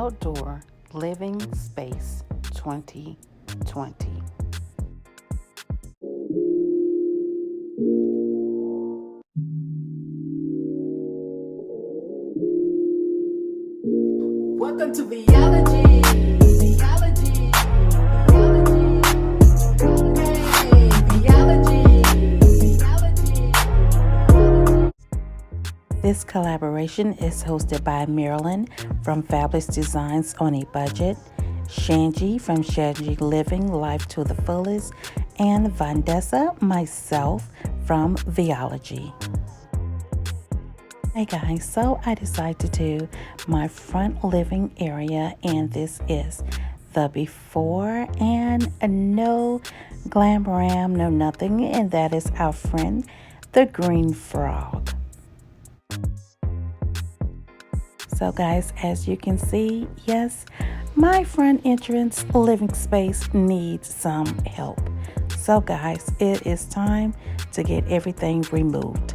Outdoor Living Space 2020. Welcome to Vee-ology. Vee-ology. This collaboration is hosted by Marilyn from Fabulous Designs on a Budget, Shangie from Shangie Living Life to the Fullest, and Vandessa, myself, from Vee-ology. Hey guys, so I decided to do my front living area, and this is the before, and no glam, no nothing, and that is our friend, the green frog. So guys, as you can see, yes, my front entrance living space needs some help. So guys, it is time to get everything removed.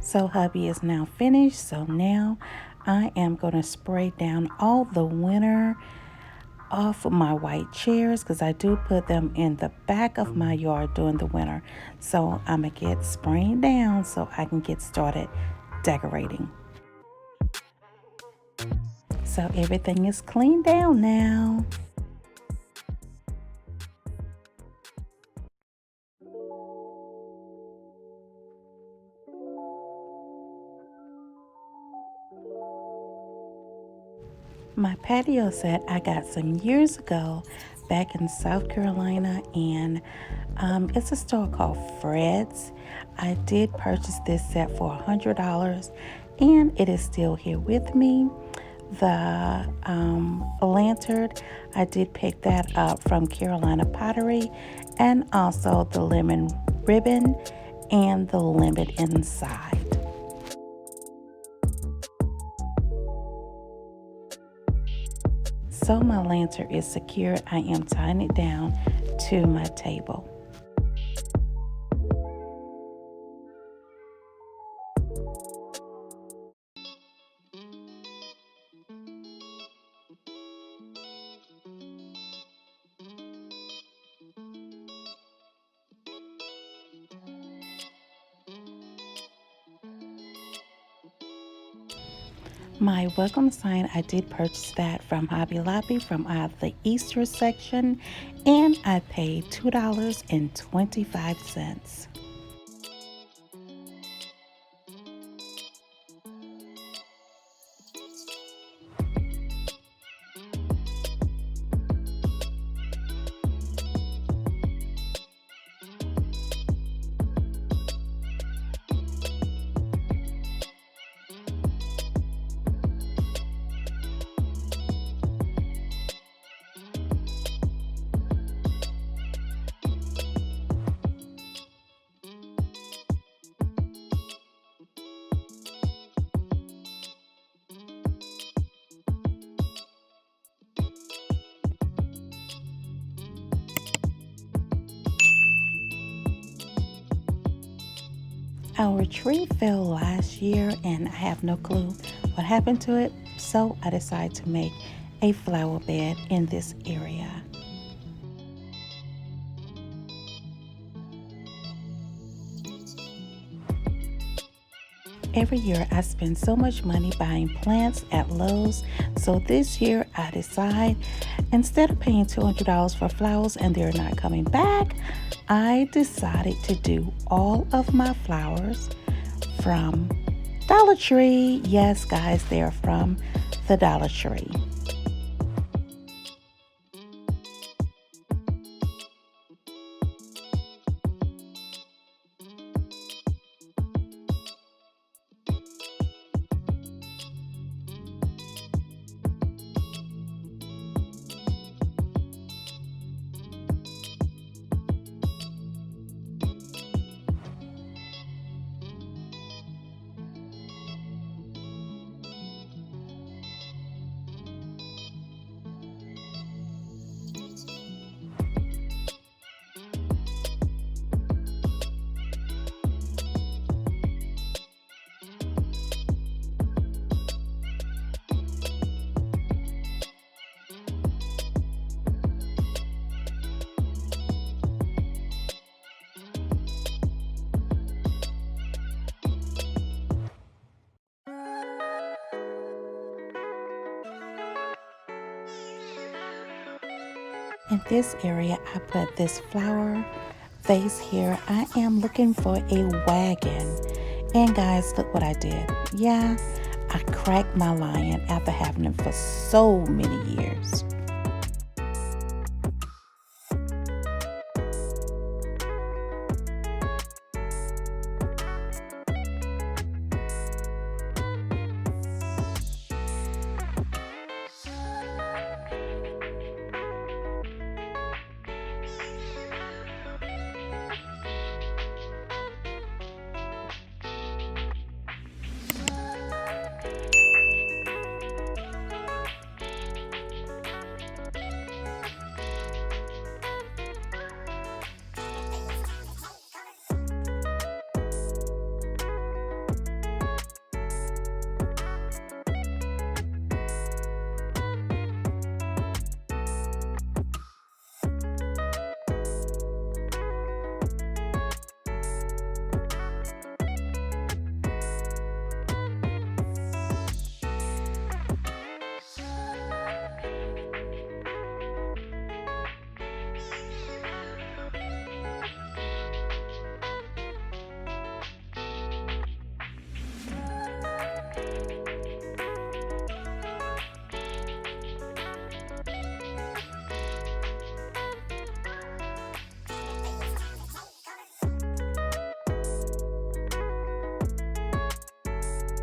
So hubby is now finished, so now I am going to spray down all the winter off of my white chairs, because I do put them in the back of my yard during the winter. So I'm going to get spraying down so I can get started decorating. So everything is cleaned down now. My patio set I got some years ago back in South Carolina, and it's a store called Fred's. I did purchase this set for $100, and it is still here with me. The lantern, I did pick that up from Carolina Pottery, and also the lemon ribbon and the lemon inside. So my lantern is secure, I am tying it down to my table. My welcome sign, I did purchase that from Hobby Lobby from the Easter section, and I paid $2.25. Our tree fell last year, and I have no clue what happened to it, so I decided to make a flower bed in this area. Every year I spend so much money buying plants at Lowe's, so this year I decide instead of paying $200 for flowers and they're not coming back, I decided to do all of my flowers from Dollar Tree. Yes, guys, they're from the Dollar Tree. In this area, I put this flower vase here. I am looking for a wagon. And guys, look what I did. Yeah, I cracked my lion after having him for so many years.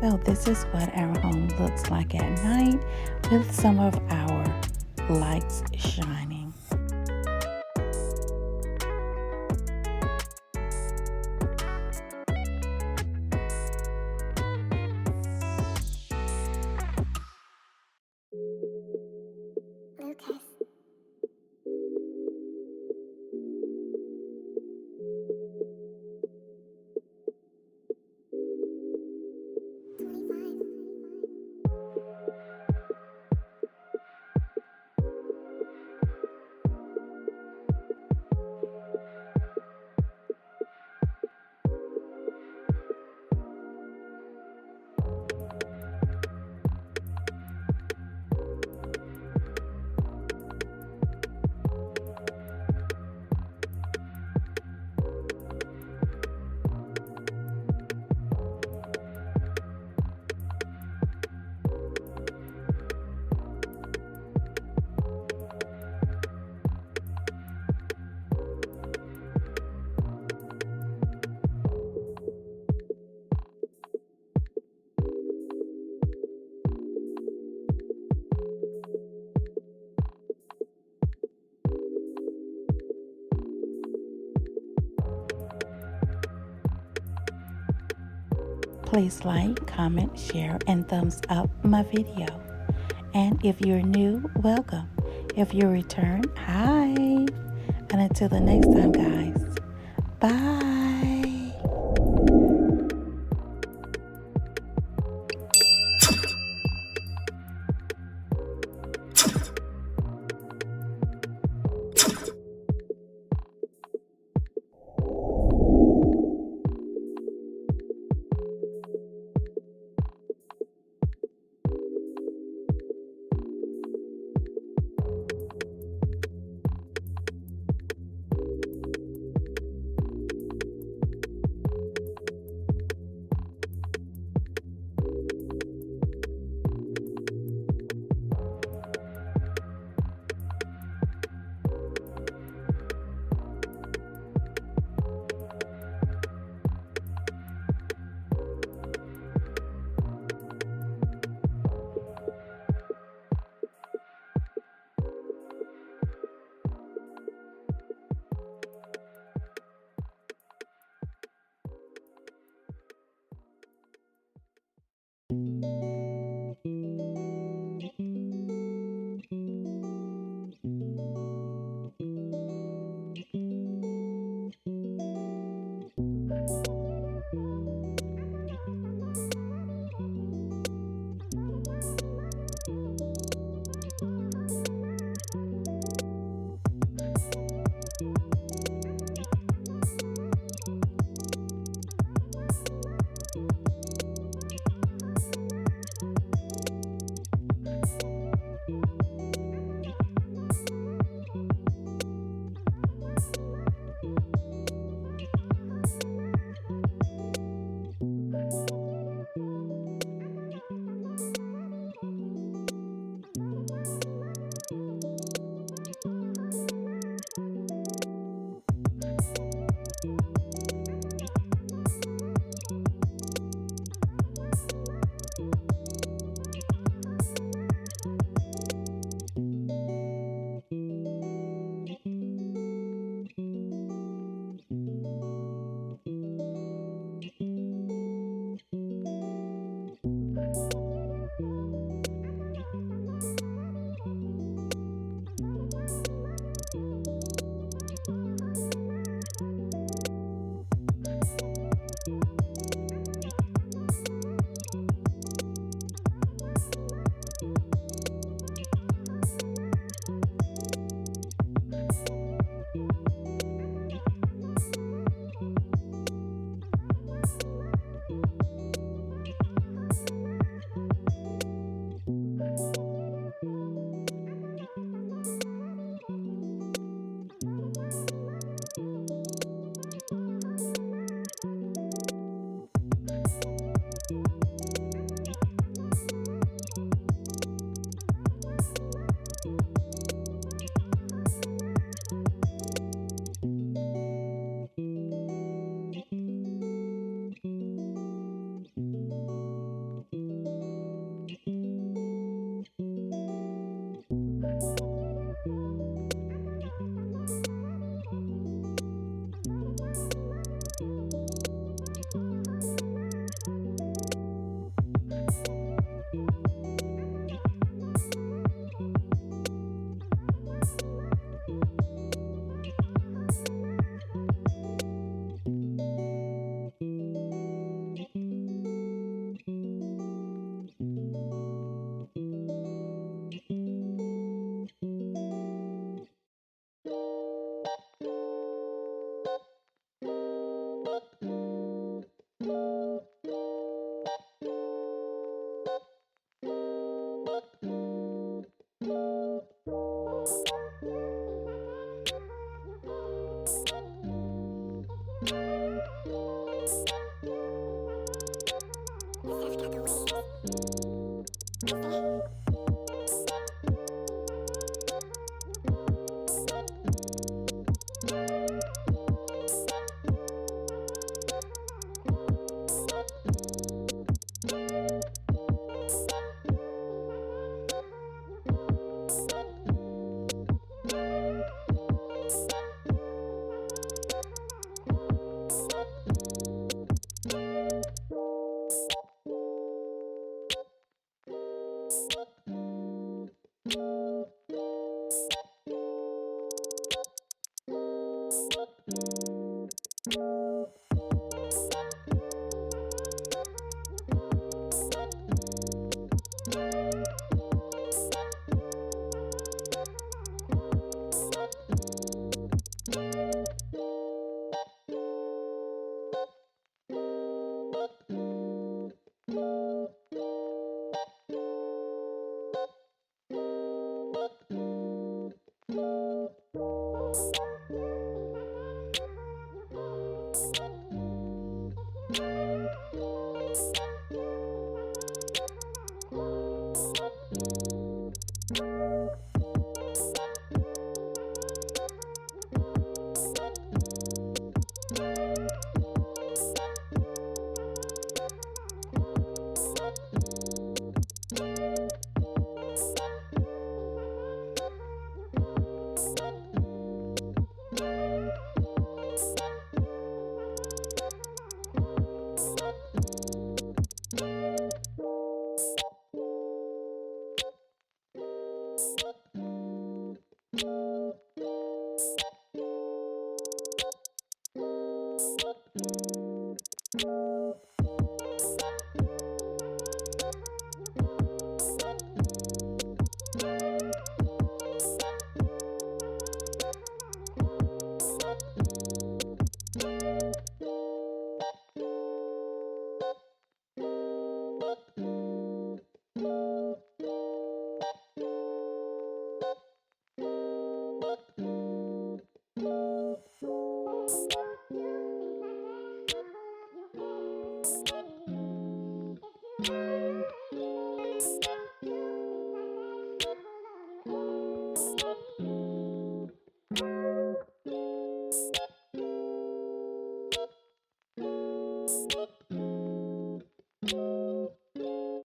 So this is what our home looks like at night with some of our lights shining. Please like, comment, share, and thumbs up my video. And if you're new, welcome. If you return, hi. And until the next time, guys, bye.